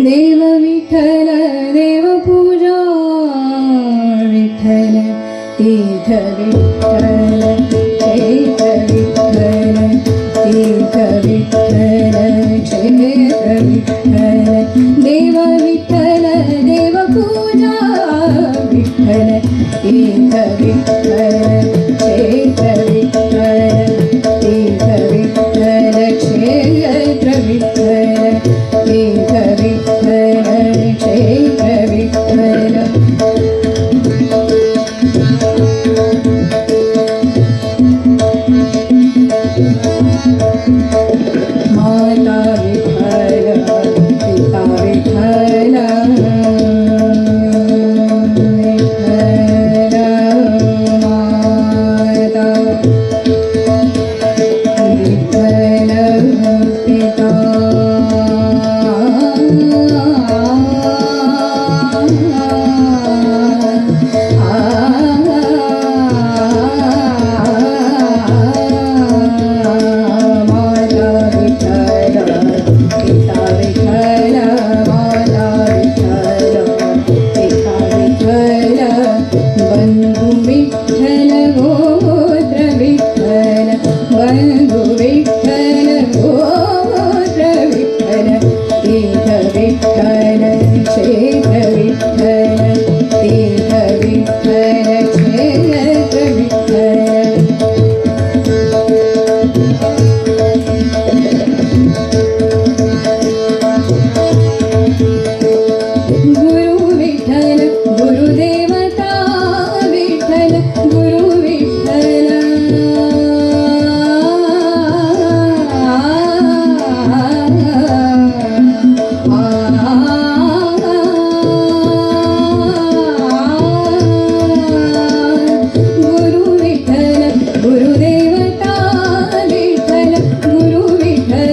देव विठ्ठल देव पूजा विठ्ठल तीर्थ विठ्ठल क्षेत्र विठ्ठल तीर्थ विठ्ठल क्षेत्र विठ्ठल देव विठ्ठल देव पूजा विठ्ठल तीर्थ विठ्ठल क्षेत्र विठ्ठल तीर्थ विठ्ठल क्षेत्र विठ्ठल तीर्थ विठ्ठल क्षेत्र विठ्ठल माता विठ्ठल पिता विठ्ठल विठ्ठल माता विठ्ठल पिता बंधु विठ्ठल गोत्र विठ्ठल बंधु विठ्ठल गोत्र विठ्ठल तीर्थ विठ्ठल क्षेत्र विठ्ठल तीर्थ विठ्ठल क्षेत्र विठ्ठल गुरु विठ्ठल गुरुदेवता विठ्ठल गुरु विठ्ठल गुरु विठ्ठल गुरुदेवता विठ्ठल गुरु विठ्ठल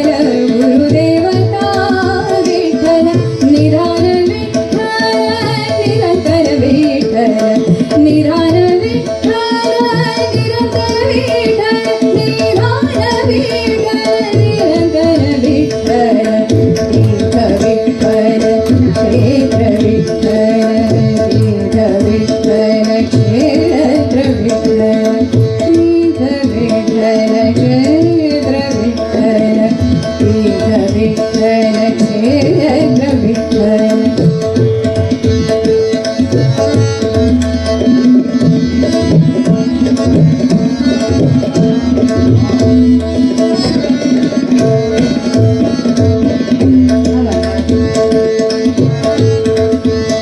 गुरुदेवता विठ्ठल निरान निरंतर विठ्ठल निरान विठ्ठल निरंतर विठ्ठल निरान विठ्ठल निरंतर विठ्ठल तीर्थ विठ्ठल क्षेत्र विठ्ठल तीर्थ विठ्ठल क्षेत्र विठ्ठल तीर्थ विठ्ठल क्षेत्र विठ्ठल तीर्थ विठ्ठल क्षेत्र विठ्ठल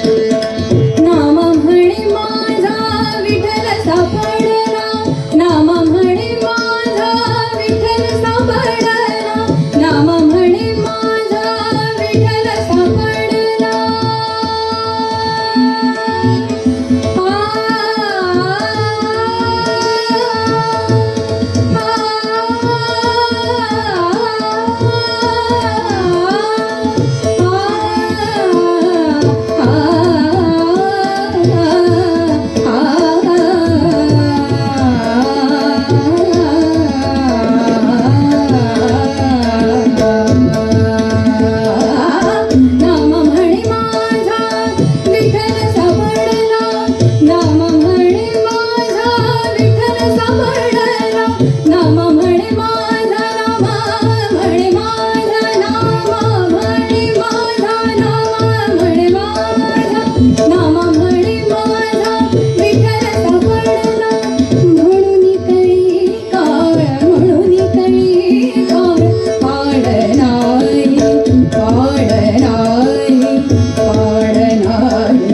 नाम म्हणे माझा विठ्ठल सापडला नाम म्हणे माझा विठ्ठल सापडला नाम म्हणे माझा विठ्ठल सापडला नाम म्हणे माझा विठ्ठल सापडला नाम म्हणे माझा विठ्ठल सापडला नाम म्हणे माझा नाम म्हणे माझा नाम म्हणे माझा नाम म्हणे माझा नाम म्हणे माझा विठ्ठल सापडला म्हणून कळी काळ म्हणून कळी काळ पाड नाही पाड नाही पाड नाही